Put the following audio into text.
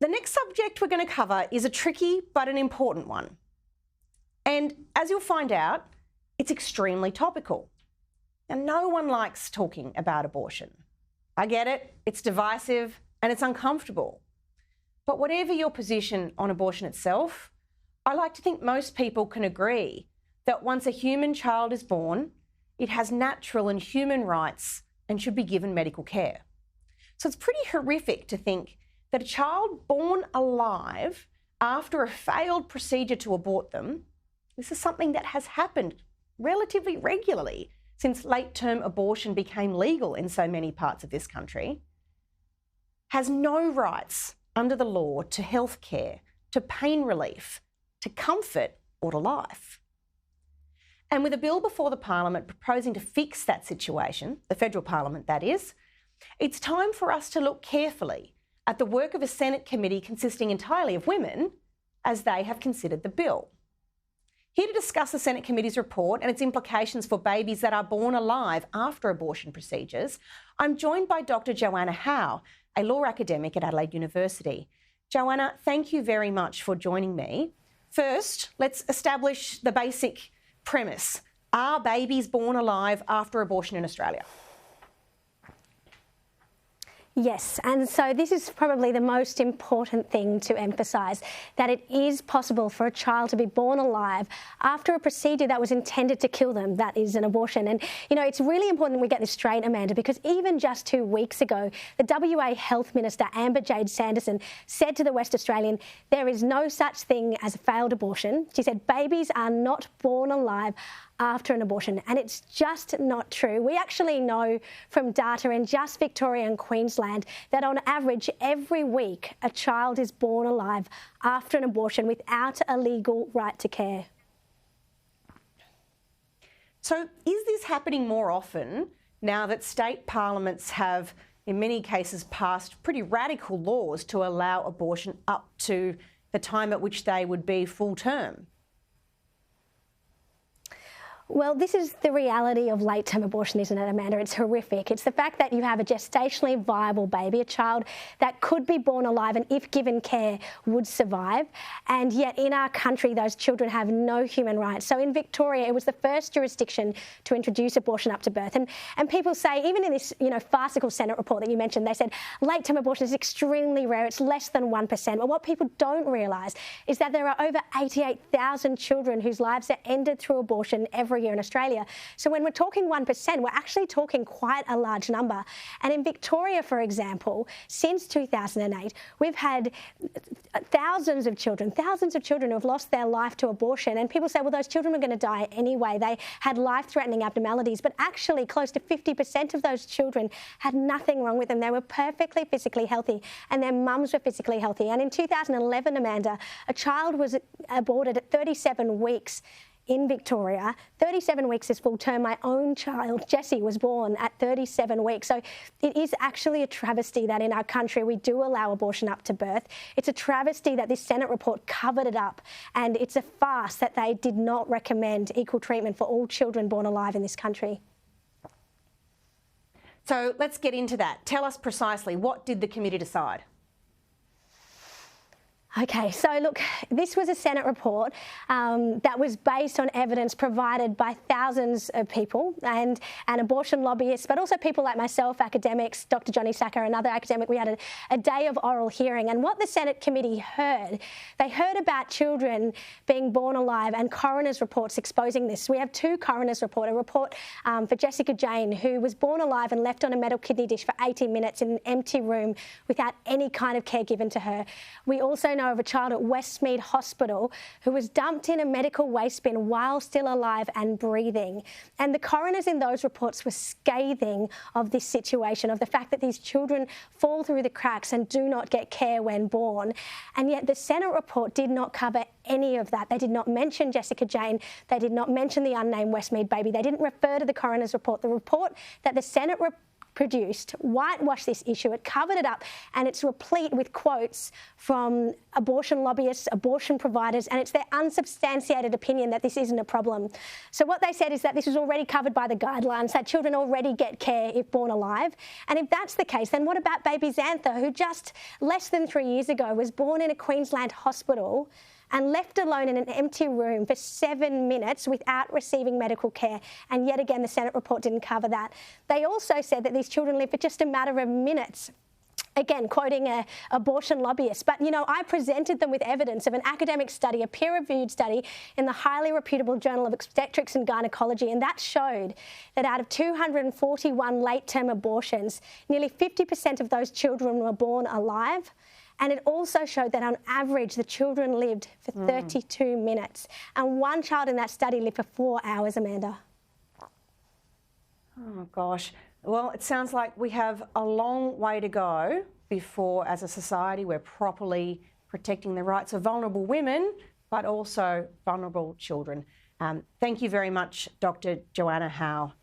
The next subject we're going to cover is a tricky but an important one. And as you'll find out, it's extremely topical. And no one likes talking about abortion. I get it, it's divisive and it's uncomfortable. But whatever your position on abortion itself, I like to think most people can agree that once a human child is born, it has natural and human rights and should be given medical care. So it's pretty horrific to think that a child born alive after a failed procedure to abort them, this is something that has happened relatively regularly since late-term abortion became legal in so many parts of this country, has no rights under the law to health care, to pain relief, to comfort or to life. And with a bill before the Parliament proposing to fix that situation, the federal Parliament that is, it's time for us to look carefully at the work of a Senate committee consisting entirely of women as they have considered the bill. Here to discuss the Senate committee's report and its implications for babies that are born alive after abortion procedures, I'm joined by Dr. Joanna Howe, a law academic at Adelaide University. Joanna, thank you very much for joining me. First, let's establish the basic premise. Are babies born alive after abortion in Australia? Yes, and so this is probably the most important thing to emphasise, that it is possible for a child to be born alive after a procedure that was intended to kill them, that is an abortion. And, you know, it's really important we get this straight, Amanda, because even just 2 weeks ago, the WA Health Minister, Amber Sanderson, said to the West Australian, there is no such thing as a failed abortion. She said babies are not born alive after an abortion, and it's just not true. We actually know from data in just Victoria and Queensland that on average every week a child is born alive after an abortion without a legal right to care. So is this happening more often now that state parliaments have in many cases passed pretty radical laws to allow abortion up to the time at which they would be full term? Well, this is the reality of late-term abortion, isn't it, Amanda? It's horrific. It's the fact that you have a gestationally viable baby, a child that could be born alive and, if given care, would survive. And yet in our country, those children have no human rights. So in Victoria, it was the first jurisdiction to introduce abortion up to birth. And people say, even in this, farcical Senate report that you mentioned, they said late-term abortion is extremely rare. It's less than 1%. But what people don't realise is that there are over 88,000 children whose lives are ended through abortion every year in Australia. So when we're talking 1%, we're actually talking quite a large number. And in Victoria, for example, since 2008, we've had thousands of children who have lost their life to abortion. And people say, well, those children were going to die anyway. They had life-threatening abnormalities. But actually, close to 50% of those children had nothing wrong with them. They were perfectly physically healthy, and their mums were physically healthy. And in 2011, Amanda, a child was aborted at 37 weeks in Victoria. 37 weeks is full term. My own child, Jessie, was born at 37 weeks. So it is actually a travesty that in our country we do allow abortion up to birth. It's a travesty that this Senate report covered it up, and it's a farce that they did not recommend equal treatment for all children born alive in this country. So let's get into that. Tell us precisely, what did the committee decide? Okay, so look, this was a Senate report that was based on evidence provided by thousands of people and abortion lobbyists, but also people like myself, academics, Dr. Johnny Sacker, another academic. We had a day of oral hearing, and what the Senate committee heard, they heard about children being born alive and coroner's reports exposing this. We have 2 coroner's reports, a report for Jessica Jane, who was born alive and left on a metal kidney dish for 18 minutes in an empty room without any kind of care given to her. We also know of a child at Westmead Hospital who was dumped in a medical waste bin while still alive and breathing. And the coroners in those reports were scathing of this situation, of the fact that these children fall through the cracks and do not get care when born. And yet the Senate report did not cover any of that. They did not mention Jessica Jane. They did not mention the unnamed Westmead baby. They didn't refer to the coroner's report. The report that the Senate produced whitewashed this issue. It covered it up, and it's replete with quotes from abortion lobbyists, abortion providers, and it's their unsubstantiated opinion that this isn't a problem. So what they said is that this was already covered by the guidelines, that children already get care if born alive. And if that's the case, then what about baby Xantha, who just less than 3 years ago was born in a Queensland hospital and left alone in an empty room for 7 minutes without receiving medical care? And yet again, the Senate report didn't cover that. They also said that these children live for just a matter of minutes. Again, quoting an abortion lobbyist. But, you know, I presented them with evidence of an academic study, a peer-reviewed study in the highly reputable Journal of Obstetrics and Gynecology, and that showed that out of 241 late-term abortions, nearly 50% of those children were born alive. And it also showed that on average, the children lived for 32 minutes. And one child in that study lived for 4 hours, Amanda. Oh, gosh. Well, it sounds like we have a long way to go before, as a society, we're properly protecting the rights of vulnerable women, but also vulnerable children. Thank you very much, Dr. Joanna Howe.